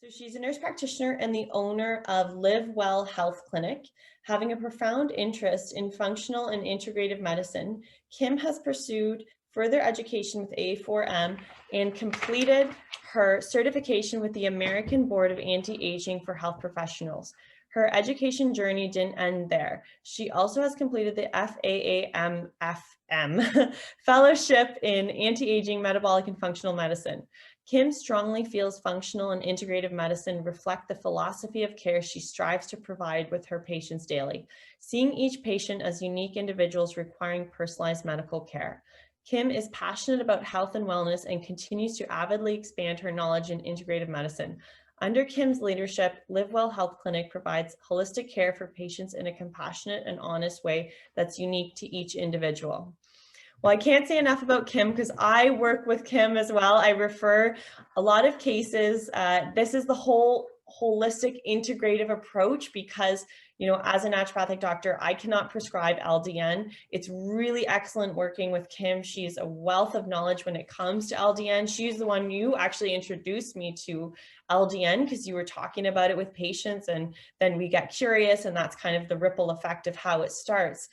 So she's a nurse practitioner and the owner of Live Well Health Clinic. Having a profound interest in functional and integrative medicine, Kim has pursued further education with A4M and completed her certification with the American Board of Anti-Aging for Health Professionals. Her education journey didn't end there. She also has completed the FAAMFM Fellowship in Anti-Aging, Metabolic and Functional Medicine. Kim strongly feels functional and integrative medicine reflect the philosophy of care she strives to provide with her patients daily, seeing each patient as unique individuals requiring personalized medical care. Kim is passionate about health and wellness and continues to avidly expand her knowledge in integrative medicine. Under Kim's leadership, Live Well Health Clinic provides holistic care for patients in a compassionate and honest way that's unique to each individual. Well, I can't say enough about Kim because I work with Kim as well. I refer a lot of cases. This is the whole holistic integrative approach because, as a naturopathic doctor, I cannot prescribe LDN. It's really excellent working with Kim. She's a wealth of knowledge when it comes to LDN. She's the one you actually introduced me to LDN because you were talking about it with patients, and then we get curious, and that's kind of the ripple effect of how it starts.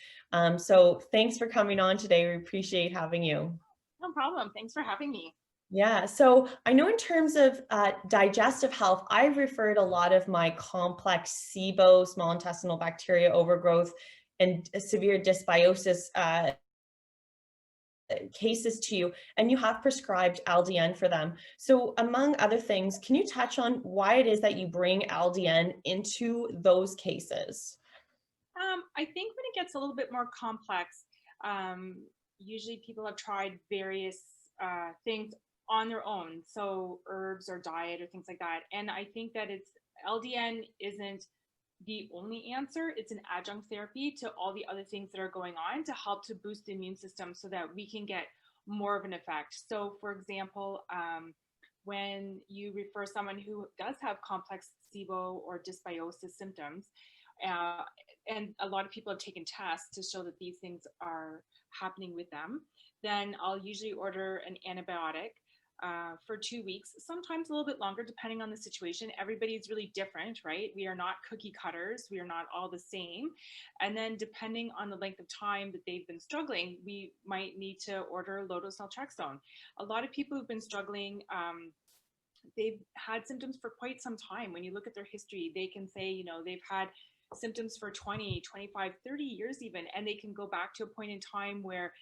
So thanks for coming on today. We appreciate having you. No problem. Thanks for having me. Yeah, so I know in terms of digestive health, I've referred a lot of my complex SIBO, small intestinal bacteria overgrowth, and severe dysbiosis cases to you, and you have prescribed LDN for them. So among other things, can you touch on why it is that you bring LDN into those cases? I think when it gets a little bit more complex, usually people have tried various things on their own, so herbs or diet or things like that. And I think that LDN isn't the only answer. It's an adjunct therapy to all the other things that are going on to help to boost the immune system so that we can get more of an effect. So for example, when you refer someone who does have complex SIBO or dysbiosis symptoms, uh, and a lot of people have taken tests to show that these things are happening with them, then I'll usually order an antibiotic for 2 weeks, sometimes a little bit longer, depending on the situation. Everybody's really different, right? We are not cookie cutters. We are not all the same. And then depending on the length of time that they've been struggling, we might need to order low-dose naltrexone. A lot of people who've been struggling, they've had symptoms for quite some time. When you look at their history, they can say, they've had symptoms for 20, 25, 30 years even, and they can go back to a point in time where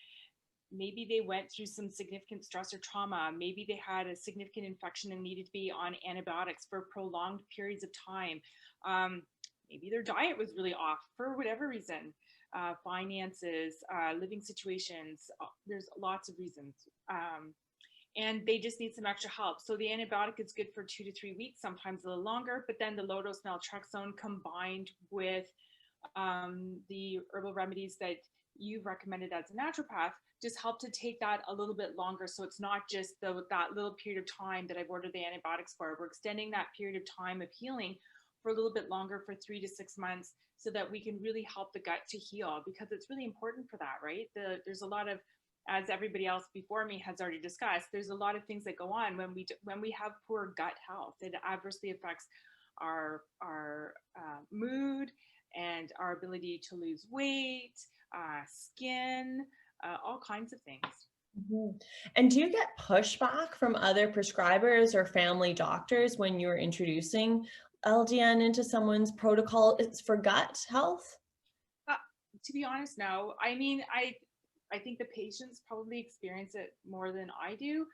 maybe they went through some significant stress or trauma. Maybe they had a significant infection and needed to be on antibiotics for prolonged periods of time. Maybe their diet was really off for whatever reason, finances, living situations. There's lots of reasons. And they just need some extra help. So the antibiotic is good for 2 to 3 weeks, sometimes a little longer, but then the low-dose naltrexone combined with the herbal remedies that you've recommended as a naturopath just help to take that a little bit longer. So it's not just that little period of time that I've ordered the antibiotics for. We're extending that period of time of healing for a little bit longer, for 3 to 6 months, so that we can really help the gut to heal, because it's really important for that, right? There's a lot of, as everybody else before me has already discussed, there's a lot of things that go on when we have poor gut health. It adversely affects our mood and our ability to lose weight, skin, all kinds of things. Mm-hmm. And do you get pushback from other prescribers or family doctors when you're introducing LDN into someone's protocol for gut health? To be honest, no. I mean, I think the patients probably experience it more than I do,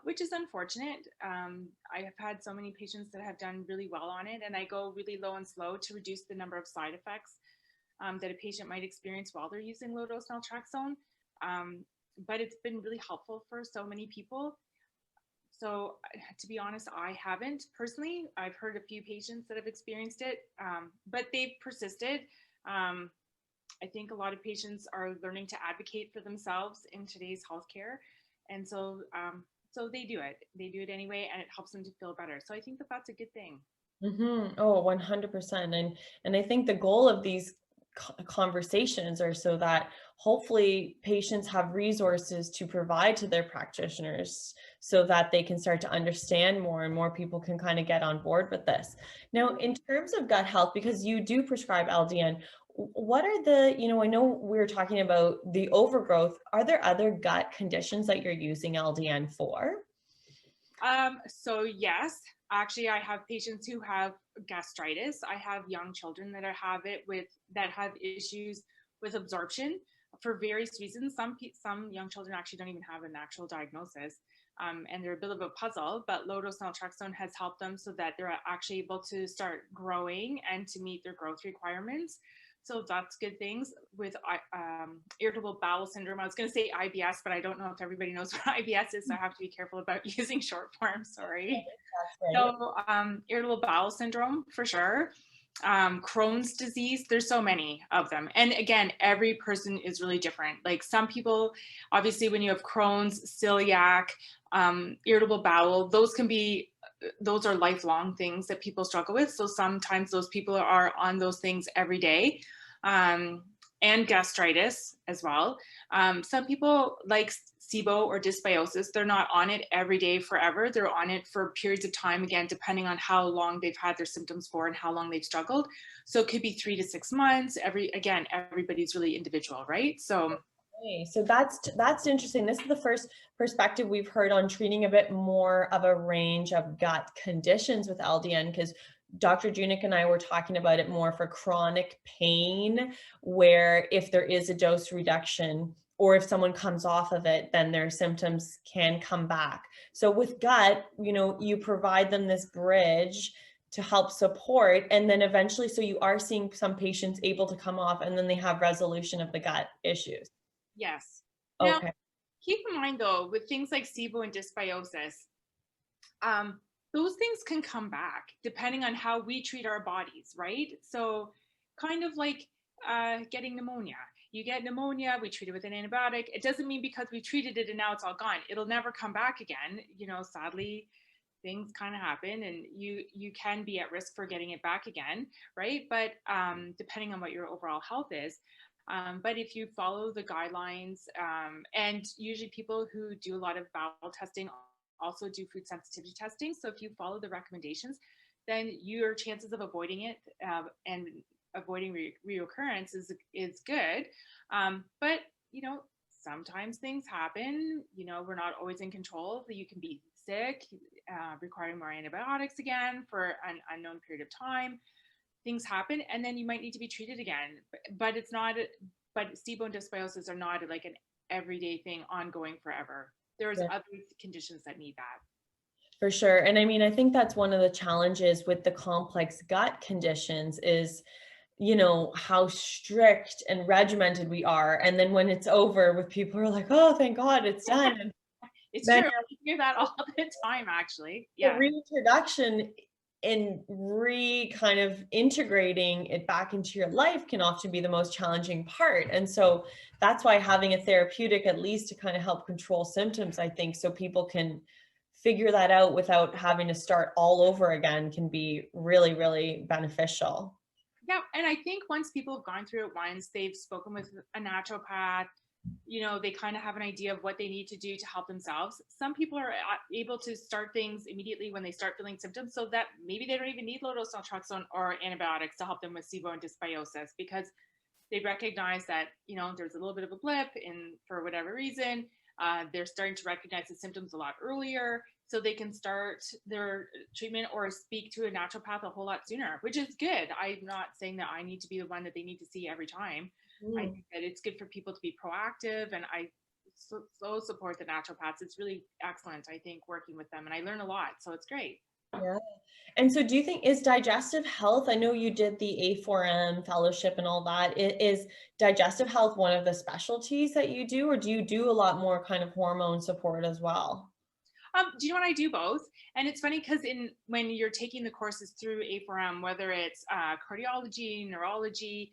which is unfortunate. I have had so many patients that have done really well on it, and I go really low and slow to reduce the number of side effects that a patient might experience while they're using low-dose naltrexone. But it's been really helpful for so many people. So to be honest, I haven't personally. I've heard a few patients that have experienced it, but they've persisted. I think a lot of patients are learning to advocate for themselves in today's healthcare, and so they do it. They do it anyway, and it helps them to feel better. So I think that that's a good thing. Mm-hmm. Oh, 100%. And I think the goal of these conversations, or so that hopefully patients have resources to provide to their practitioners so that they can start to understand more and more people can kind of get on board with this. Now, in terms of gut health, because you do prescribe LDN, what are the, I know we were talking about the overgrowth. Are there other gut conditions that you're using LDN for? So yes, actually, I have patients who have gastritis. I have young children that have issues with absorption for various reasons. Some young children actually don't even have an actual diagnosis, and they're a bit of a puzzle. But low-dose naltrexone has helped them so that they're actually able to start growing and to meet their growth requirements. So that's good things. With irritable bowel syndrome, I was going to say IBS, but I don't know if everybody knows what IBS is, so I have to be careful about using short form. Sorry. Right. So irritable bowel syndrome for sure. Crohn's disease, there's so many of them. And again, every person is really different. Like some people, obviously when you have Crohn's, celiac, irritable bowel, those are lifelong things that people struggle with. So sometimes those people are on those things every day, and gastritis as well. Some people like SIBO or dysbiosis, they're not on it every day forever. They're on it for periods of time, again, depending on how long they've had their symptoms for and how long they've struggled. So it could be 3 to 6 months. Everybody's really individual, right? So Okay, so that's interesting. This is the first perspective we've heard on treating a bit more of a range of gut conditions with LDN, because Dr. Junik and I were talking about it more for chronic pain, where if there is a dose reduction or if someone comes off of it, then their symptoms can come back. So with gut, you provide them this bridge to help support, and then eventually, so you are seeing some patients able to come off and then they have resolution of the gut issues. yes. Now, Okay. keep in mind though, with things like SIBO and dysbiosis, those things can come back depending on how we treat our bodies, right? So kind of like getting pneumonia. You get pneumonia, we treat it with an antibiotic. It doesn't mean because we treated it and now it's all gone. It'll never come back again. Sadly, things kind of happen and you can be at risk for getting it back again, right? But depending on what your overall health is. But if you follow the guidelines, and usually people who do a lot of bowel testing also do food sensitivity testing. So if you follow the recommendations, then your chances of avoiding it and avoiding reoccurrence is good. But sometimes things happen. We're not always in control. You can be sick, requiring more antibiotics again for an unknown period of time. Things happen, and then you might need to be treated again. But it's not. But SIBO and dysbiosis are not like an everyday thing, ongoing forever. There's Yeah. other conditions that need that. For sure. And I mean, I think that's one of the challenges with the complex gut conditions is, how strict and regimented we are. And then when it's over, with people who are like, oh, thank God it's done. And It's then true. I hear that all the time, actually. the Yeah. reintroduction and kind of integrating it back into your life can often be the most challenging part. And so that's why having a therapeutic, at least to kind of help control symptoms, I think, so people can figure that out without having to start all over again, can be really, really beneficial. Yeah. And I think once people have gone through it once, they've spoken with a naturopath, they kind of have an idea of what they need to do to help themselves. Some people are able to start things immediately when they start feeling symptoms, so that maybe they don't even need low-dose naltrexone or antibiotics to help them with SIBO and dysbiosis, because they recognize that, there's a little bit of a blip for whatever reason. They're starting to recognize the symptoms a lot earlier, so they can start their treatment or speak to a naturopath a whole lot sooner, which is good. I'm not saying that I need to be the one that they need to see every time. I think that it's good for people to be proactive, and I so support the naturopaths. It's really excellent, I think, working with them, and I learn a lot, so it's great. Yeah. And so do you think is digestive health, I know you did the A4M fellowship and all that, is digestive health one of the specialties that you do, or do you do a lot more kind of hormone support as well? Do you know what? I do both, and it's funny because when you're taking the courses through A4M, whether it's cardiology, neurology,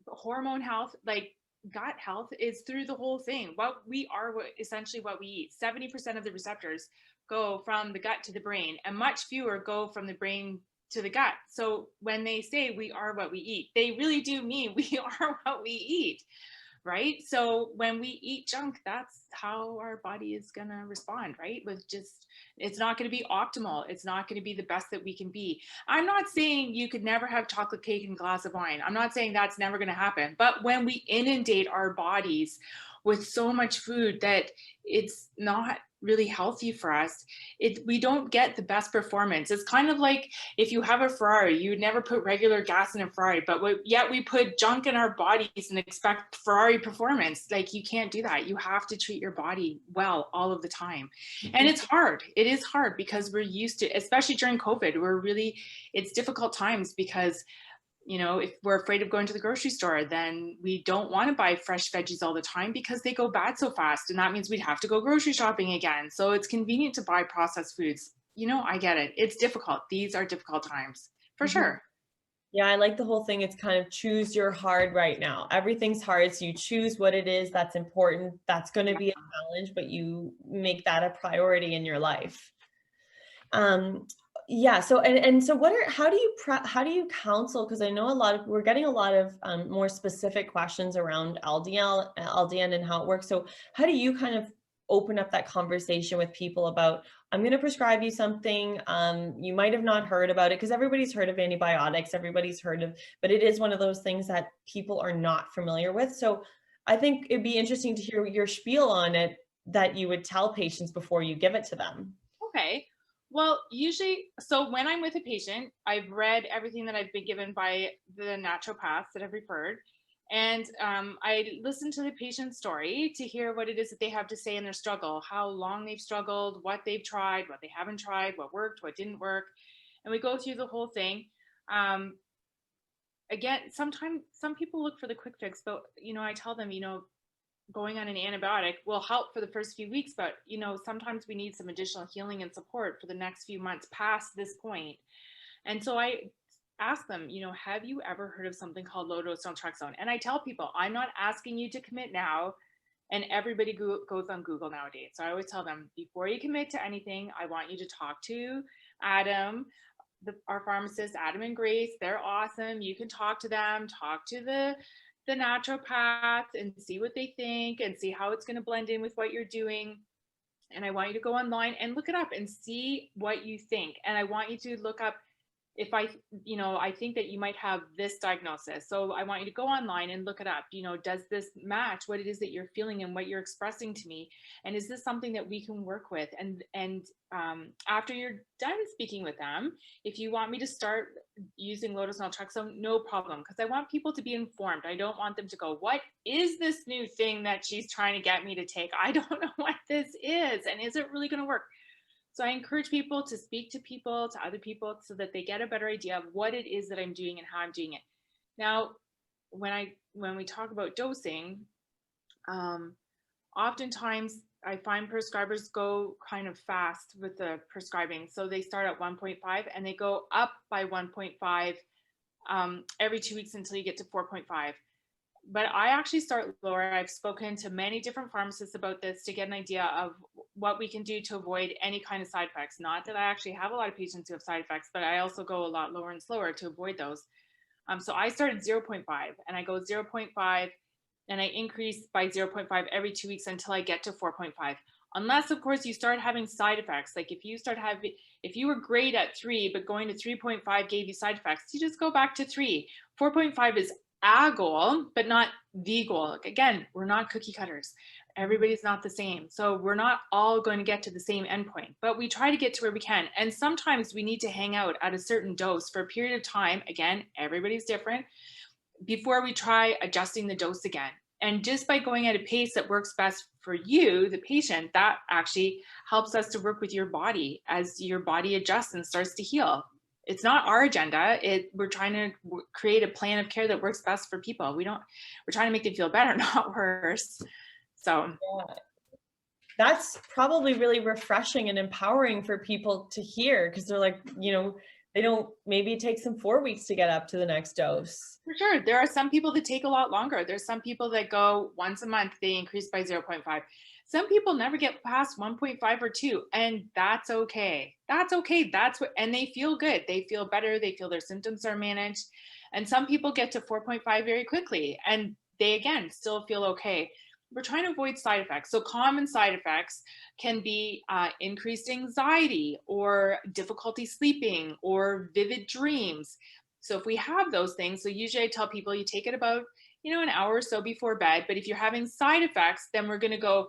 hormone health, like gut health is through the whole thing. What we are, essentially what we eat. 70% of the receptors go from the gut to the brain, and much fewer go from the brain to the gut. So when they say we are what we eat, they really do mean we are what we eat, right? So when we eat junk, that's how our body is going to respond, right? With just, it's not going to be optimal. It's not going to be the best that we can be. I'm not saying you could never have chocolate cake and a glass of wine. I'm not saying that's never going to happen. But when we inundate our bodies with so much food that it's not really healthy for us, we don't get the best performance. It's kind of like if you have a Ferrari, you would never put regular gas in a Ferrari, but yet we put junk in our bodies and expect Ferrari performance. Like, you can't do that. You have to treat your body well all of the time. And it's hard. It is hard because we're used to, especially during COVID, it's difficult times because, you know, if we're afraid of going to the grocery store, then we don't want to buy fresh veggies all the time because they go bad so fast. And that means we'd have to go grocery shopping again. So it's convenient to buy processed foods. You know, I get it. It's difficult. These are difficult times for sure. Yeah, I like the whole thing. It's kind of choose your hard right now. Everything's hard. So you choose what it is that's important. That's going to be a challenge, but you make that a priority in your life. Yeah. So, and so how do you counsel? Because I know we're getting a lot of more specific questions around LDN and how it works. So how do you kind of open up that conversation with people about, I'm going to prescribe you something. You might have not heard about it because everybody's heard of antibiotics. But it is one of those things that people are not familiar with. So I think it'd be interesting to hear your spiel on it that you would tell patients before you give it to them. Okay. Well, usually, so when I'm with a patient, I've read everything that I've been given by the naturopaths that I've referred. And I listen to the patient's story to hear what it is that they have to say in their struggle, how long they've struggled, what they've tried, what they haven't tried, what worked, what didn't work. And we go through the whole thing. Again, sometimes some people look for the quick fix, but, you know, I tell them, you know, going on an antibiotic will help for the first few weeks, but, you know, sometimes we need some additional healing and support for the next few months past this point. And so I ask them, you know, have you ever heard of something called low-dose Naltrexone? And I tell people, I'm not asking you to commit now. And everybody goes on Google nowadays. So I always tell them, before you commit to anything, I want you to talk to Adam, our pharmacist, Adam and Grace. They're awesome. You can talk to them, talk to the naturopath and see what they think and see how it's going to blend in with what you're doing. And I want you to go online and look it up and see what you think. And I want you to look up, if I think that you might have this diagnosis. So I want you to go online and look it up. You know, does this match what it is that you're feeling and what you're expressing to me? And is this something that we can work with? And after you're done speaking with them, if you want me to start using low-dose Naltrexone, no problem, because I want people to be informed. I don't want them to go, what is this new thing that she's trying to get me to take? I don't know what this is, and is it really going to work? So I encourage people to speak to other people, so that they get a better idea of what it is that I'm doing and how I'm doing it. Now, when we talk about dosing, oftentimes I find prescribers go kind of fast with the prescribing. So they start at 1.5 and they go up by 1.5 every 2 weeks until you get to 4.5. But I actually start lower. I've spoken to many different pharmacists about this to get an idea of what we can do to avoid any kind of side effects. Not that I actually have a lot of patients who have side effects, but I also go a lot lower and slower to avoid those. So I started 0.5 and I go 0.5 and I increase by 0.5 every 2 weeks until I get to 4.5. Unless, of course, you start having side effects. Like if you were great at 3, but going to 3.5 gave you side effects, you just go back to 3. 4.5 is a goal, but not the goal. Like, again, we're not cookie cutters. Everybody's not the same. So we're not all going to get to the same endpoint, but we try to get to where we can. And sometimes we need to hang out at a certain dose for a period of time. Again, everybody's different, before we try adjusting the dose again. And just by going at a pace that works best for you, the patient, that actually helps us to work with your body as your body adjusts and starts to heal. It's not our agenda. We're trying to create a plan of care that works best for people. We're trying to make them feel better, not worse. So yeah. That's probably really refreshing and empowering for people to hear, because they're like, you know, maybe it takes them 4 weeks to get up to the next dose. For sure. There are some people that take a lot longer. There's some people that go once a month, they increase by 0.5. Some people never get past 1.5 or 2, and that's okay. That's okay. That's what, and they feel good. They feel better. They feel their symptoms are managed. And some people get to 4.5 very quickly, and they again still feel okay. We're trying to avoid side effects. So common side effects can be increased anxiety or difficulty sleeping or vivid dreams. So if we have those things, so usually I tell people you take it about, an hour or so before bed. But if you're having side effects, then we're going to go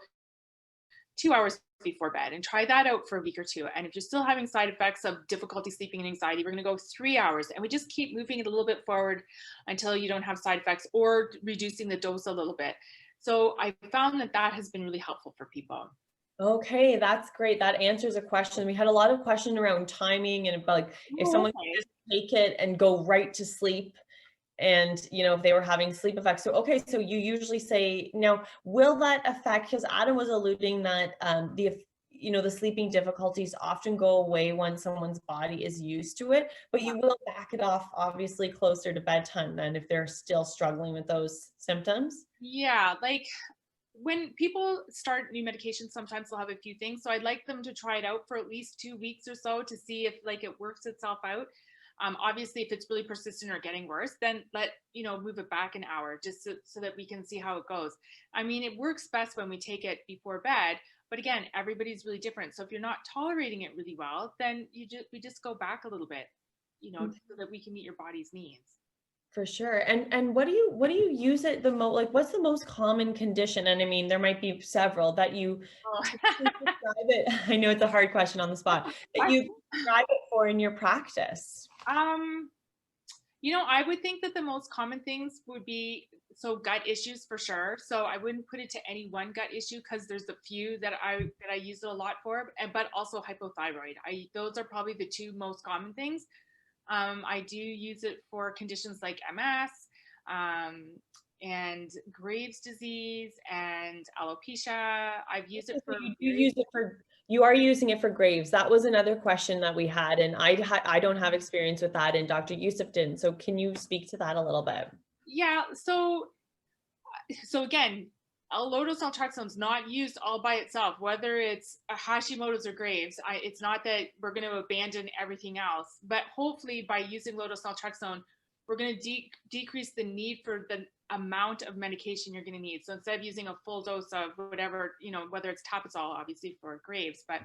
2 hours before bed and try that out for a week or two. And if you're still having side effects of difficulty sleeping and anxiety, we're going to go 3 hours, and we just keep moving it a little bit forward until you don't have side effects, or reducing the dose a little bit. So I found that that has been really helpful for people. Okay, that's great. That answers a question. We had a lot of question around timing and like if Oh, someone could okay. just take it and go right to sleep, and if they were having sleep effects. So okay, so you usually say, now will that affect, because Adam was alluding that the sleeping difficulties often go away when someone's body is used to it, but you will back it off obviously closer to bedtime then if they're still struggling with those symptoms? Yeah, like when people start new medications, sometimes they'll have a few things. So I'd like them to try it out for at least 2 weeks or so to see if like it works itself out. Obviously, if it's really persistent or getting worse, then move it back an hour just so that we can see how it goes. I mean, it works best when we take it before bed, but again, everybody's really different. So if you're not tolerating it really well, then we just go back a little bit, so that we can meet your body's needs. For sure. And what do you use it the most, like what's the most common condition? And I mean, there might be several that you Oh. typically prescribe it. I know it's a hard question on the spot, that you prescribe it for in your practice. um I would think that the most common things would be, so gut issues for sure. So I wouldn't put it to any one gut issue, because there's a few that I use it a lot for, but also hypothyroid. Those are probably the two most common things. I do use it for conditions like MS, and Graves' disease and alopecia. I've used it So for you are using it for Graves. That was another question that we had, and I don't have experience with that, and Dr. Yusuf didn't. So can you speak to that a little bit? yeah. So again, low-dose naltrexone is not used all by itself, whether it's Hashimoto's or Graves. It's not that we're going to abandon everything else, but hopefully by using low-dose naltrexone, we're going to decrease the need for the amount of medication you're going to need. So instead of using a full dose of whatever, whether it's Tapazole, obviously for Graves, but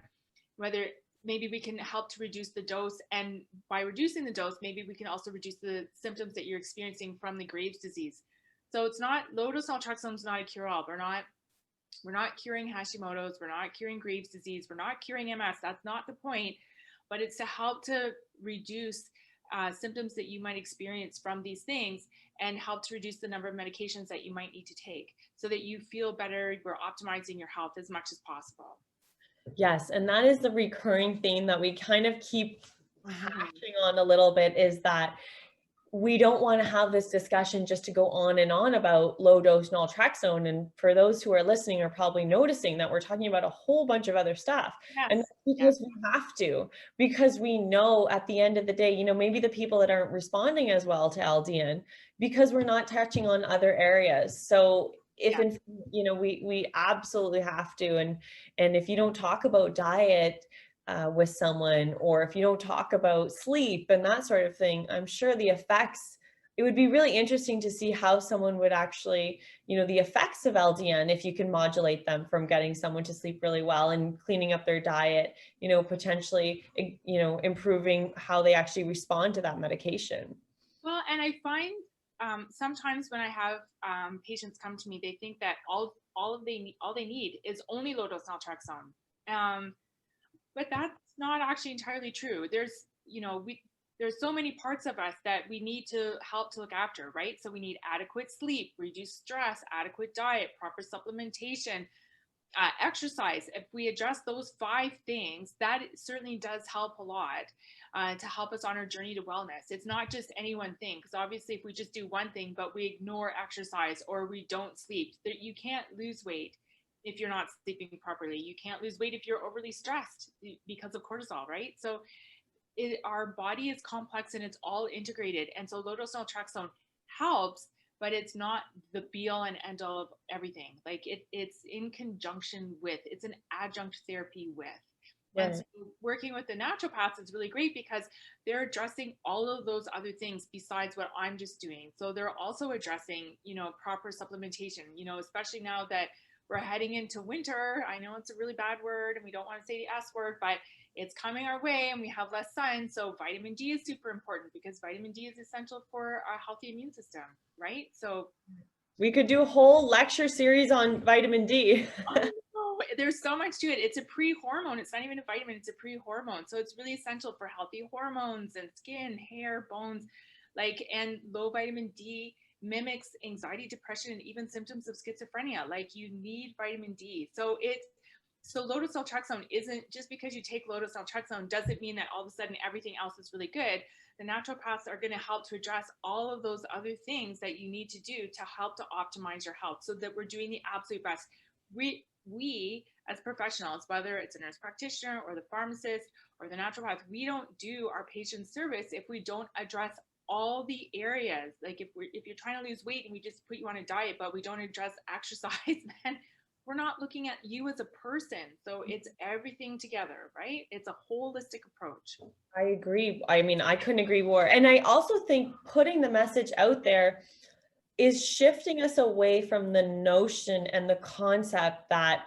whether maybe we can help to reduce the dose, and by reducing the dose, maybe we can also reduce the symptoms that you're experiencing from the Graves' disease. So it's not, low-dose naltrexone is not a cure-all. We're not curing Hashimoto's. We're not curing Graves' disease. We're not curing MS. That's not the point. But it's to help to reduce symptoms that you might experience from these things, and help to reduce the number of medications that you might need to take, so that you feel better. We're optimizing your health as much as possible. Yes, and that is the recurring theme that we kind of keep Mm-hmm. hashing on a little bit, is that we don't want to have this discussion just to go on and on about low dose naltrexone. And for those who are listening are probably noticing that we're talking about a whole bunch of other stuff. Yes. And that's because we have to, because we know at the end of the day, maybe the people that aren't responding as well to LDN, because we're not touching on other areas. So if we absolutely have to, and if you don't talk about diet with someone, or if you don't talk about sleep and that sort of thing, I'm sure the effects, it would be really interesting to see how someone would actually, the effects of LDN, if you can modulate them from getting someone to sleep really well and cleaning up their diet, potentially, improving how they actually respond to that medication. Well, and I find sometimes when I have patients come to me, they think that all they need is only low-dose naltrexone. But that's not actually entirely true. There's so many parts of us that we need to help to look after, right? So we need adequate sleep, reduced stress, adequate diet, proper supplementation, exercise. If we address those 5 things, that certainly does help a lot to help us on our journey to wellness. It's not just any one thing, because obviously if we just do one thing, but we ignore exercise or we don't sleep, you can't lose weight if you're not sleeping properly. You can't lose weight if you're overly stressed because of cortisol, right? So our body is complex and it's all integrated. And so low-dose naltrexone helps, but it's not the be all and end all of everything. Like it's in conjunction with, it's an adjunct therapy with. And so Right. working with the naturopaths is really great because they're addressing all of those other things besides what I'm just doing. So they're also addressing, proper supplementation, especially now that we're heading into winter. I know it's a really bad word and we don't want to say the S word, but it's coming our way and we have less sun. So vitamin D is super important because vitamin D is essential for a healthy immune system, right? So We could do a whole lecture series on vitamin D. there's so much to it. It's a pre-hormone. It's not even a vitamin, it's a pre-hormone. So it's really essential for healthy hormones and skin, hair, bones, and low vitamin D mimics anxiety, depression, and even symptoms of schizophrenia. Like you need vitamin D. So low-dose naltrexone isn't just because you take low-dose naltrexone doesn't mean that all of a sudden everything else is really good. The naturopaths are going to help to address all of those other things that you need to do to help to optimize your health so that we're doing the absolute best. We as professionals, whether it's a nurse practitioner or the pharmacist or the naturopath, we don't do our patient service if we don't address all the areas. Like if you're trying to lose weight and we just put you on a diet, but we don't address exercise, then we're not looking at you as a person. So it's everything together, right? It's a holistic approach. I agree. I mean, I couldn't agree more. And I also think putting the message out there is shifting us away from the notion and the concept that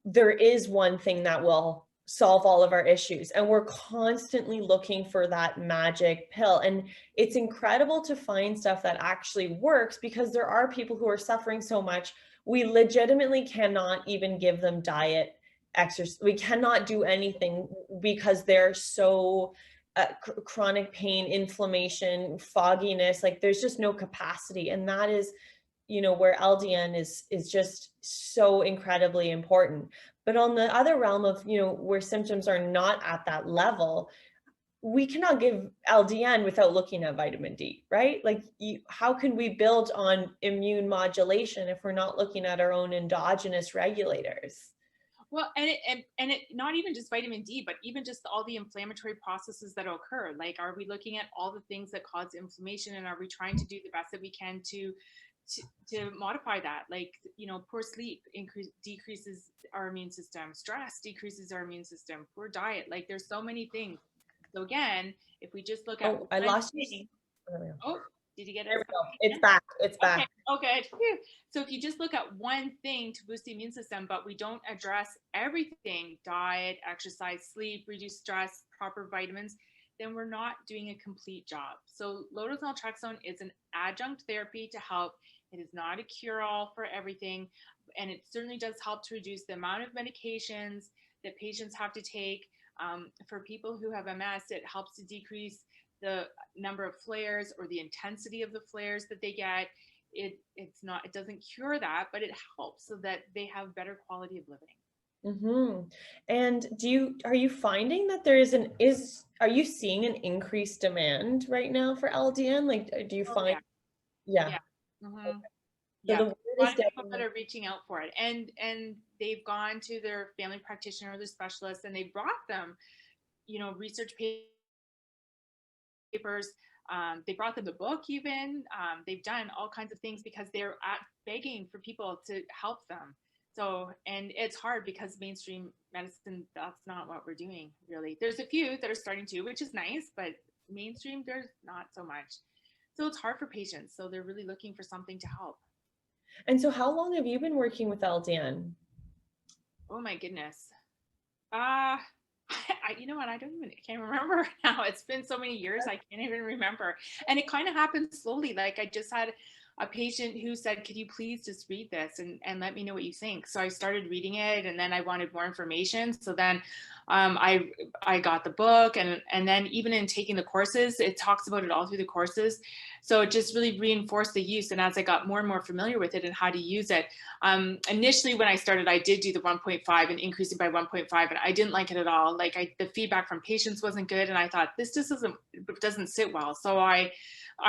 there is one thing that will solve all of our issues. And we're constantly looking for that magic pill. And it's incredible to find stuff that actually works because there are people who are suffering so much. We legitimately cannot even give them diet, exercise. We cannot do anything because they're so chronic pain, inflammation, fogginess, like there's just no capacity. And that is, where LDN is just so incredibly important. But on the other realm of, where symptoms are not at that level, we cannot give LDN without looking at vitamin D, right? Like how can we build on immune modulation if we're not looking at our own endogenous regulators? Well, and it not even just vitamin D, but even just all the inflammatory processes that occur. Like, are we looking at all the things that cause inflammation, and are we trying to do the best that we can to modify that? Like, poor sleep decreases our immune system, stress decreases our immune system, poor diet. Like, there's so many things. So again, if we just look at I lost you. Oh, did you get it? There we go. It's back. It's back. Okay. Oh, good. Phew. So if you just look at one thing to boost the immune system, but we don't address everything, diet, exercise, sleep, reduce stress, proper vitamins, then we're not doing a complete job. So low-dose naltrexone is an adjunct therapy to help. It is not a cure-all for everything. And it certainly does help to reduce the amount of medications that patients have to take. For people who have MS, it helps to decrease the number of flares or the intensity of the flares that they get. It doesn't cure that, but it helps so that they have better quality of living. Mm-hmm. And are you finding that are you seeing an increased demand right now for LDN? Like, do you find, Yeah. yeah. Mm-hmm. So Yeah. the A word lot is of people that getting, are reaching out for it, and they've gone to their family practitioner or their specialist, and they brought them, research papers. They brought them the book even. They've done all kinds of things because they're begging for people to help them. So, and it's hard because mainstream medicine, that's not what we're doing really. There's a few that are starting to, which is nice, but mainstream, there's not so much. So it's hard for patients. So they're really looking for something to help. and so how long have you been working with LDN? Oh my goodness. You know what? I can't remember now. It's been so many years, I can't even remember. And it kind of happened slowly. Like I just had a patient who said, could you please just read this and let me know what you think? So I started reading it, and then I wanted more information. So then I got the book, and then even in taking the courses, it talks about it all through the courses. So it just really reinforced the use. And as I got more and more familiar with it and how to use it, initially when I started, I did do the 1.5 and increasing by 1.5, and I didn't like it at all. Like the feedback from patients wasn't good, and I thought this just doesn't sit well. So I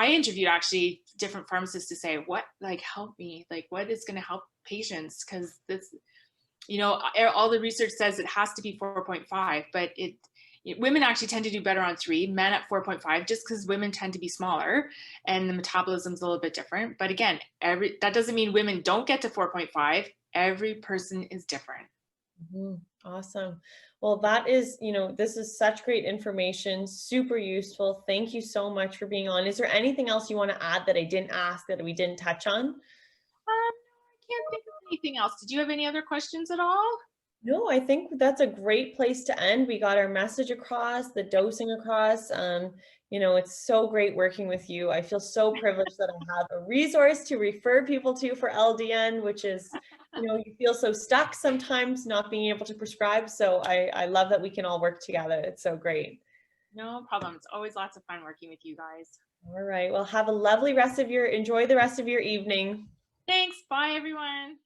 interviewed actually different pharmacists to say, what, like, help me, like, what is going to help patients? Because this, all the research says it has to be 4.5, but Women actually tend to do better on 3, men at 4.5, just because women tend to be smaller and the metabolism's a little bit different. But again, that doesn't mean women don't get to 4.5. Every person is different. Awesome. Well, that is, this is such great information, super useful. Thank you so much for being on. Is there anything else you want to add that I didn't ask, that we didn't touch on? I can't think of anything else. Did you have any other questions at all? No, I think that's a great place to end. We got our message across, the dosing across. It's so great working with you. I feel so privileged that I have a resource to refer people to for LDN, which is, you feel so stuck sometimes not being able to prescribe. So I love that we can all work together. It's so great. No problem. It's always lots of fun working with you guys. All right. Well, enjoy the rest of your evening. Thanks. Bye, everyone.